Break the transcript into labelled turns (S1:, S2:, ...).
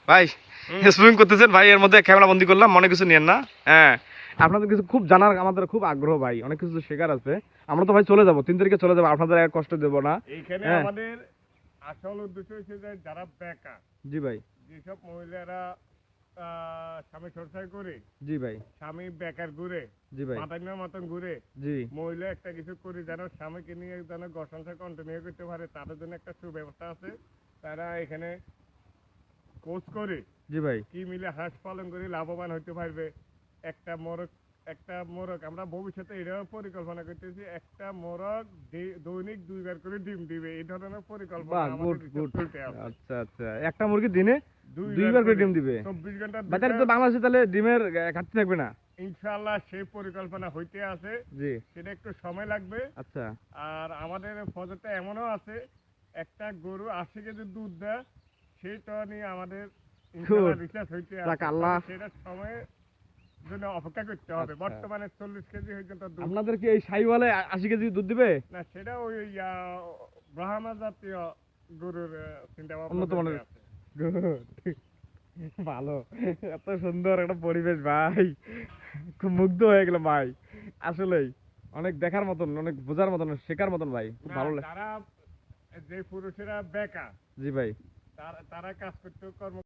S1: ভাই স্প্রিং করতেছেন ভাই, এর মধ্যে ক্যামেরা বন্দি করলাম, মনে কিছু নিয়েন না। হ্যাঁ, আপনাদের কিছু খুব জানার আমাদের খুব আগ্রহ ভাই, অনেক কিছু শেখার আছে। আমরা তো ভাই চলে যাবো 3 তারিখে চলে যাবো, আপনাদের আর কষ্ট দেবো না।
S2: এইখানে
S1: হ্যাঁ
S2: আমাদের আসল উদ্দেশ্য হচ্ছে যে যারা বেকার,
S1: জি ভাই,
S2: যেসব মহিলারা স্বামী সংসার করে,
S1: জি ভাই,
S2: স্বামী বেকার ঘুরে,
S1: জি ভাই,
S2: মাতান্নার মতন ঘুরে,
S1: জি
S2: মহিলা একটা কিছু করে যেন স্বামীকে নিয়ে যেন ঘর সংসার কন্টিনিউ করতে পারে, তাদের জন্য একটা সুব্যবস্থা আছে। তারা এখানে কোর্স করে
S1: জি ভাই,
S2: কি মিলে হাঁস পালন করে লাভবান হতে পারবে। একটা মোরগ আমরা ভবিষ্যতে এটাও পরিকল্পনা করতেছি, একটা মোরগ দৈনিক 2 বার করে ডিম দিবে, এই ধরনের পরিকল্পনা
S1: বাহ, গুড
S2: আমাদের
S1: গুড।
S2: চলতে আছে।
S1: আচ্ছা আচ্ছা, একটা মুরগি দিনে 2 বার করে
S2: করে
S1: ডিম দিবে।
S2: 24 ঘন্টা
S1: বাজারে তো বাংলাদেশে তাহলে ডিমের ঘাটতি থাকবে না।
S2: ইনশাআল্লাহ সেই পরিকল্পনা হইতে আছে।
S1: জি
S2: সেটা একটু সময় লাগবে।
S1: আচ্ছা,
S2: আর আমাদের প্রজেক্টটা এমনও আছে, একটা গরু 80 কেজি দুধ দেয়, সেটা নিয়ে আমাদের ইনশাআল্লাহ
S1: গুড।
S2: রিসার্চ হইতে
S1: যাক
S2: আছে।
S1: আল্লাহ।
S2: সেটা সময়ের জন্য অপেক্ষা করতে হবে।
S1: আচ্ছা,
S2: বর্তমানে 40 কেজি পর্যন্ত দুধ।
S1: আপনাদের কি এই শাহিওয়ালে 80 কেজি দুধ দিবে?
S2: না, সেটা ওই ব্রাহ্মা জাতীয় গরুর চিন্তা
S1: উন্নত
S2: ভাবনা
S1: মানের।
S2: আছে।
S1: গুড, ভালো। এত সুন্দর একটা পরিবেশ ভাই, খুব মুগ্ধ হয়ে গেলাম ভাই। আসলেই অনেক দেখার মতন, অনেক বোঝার মতন, শেখার মতন ভাই, খুব
S2: না,
S1: ভালো লাগে।
S2: যারা যে পুরুষেরা বেকার,
S1: জি ভাই।
S2: তারা কাজ করতে কর্ম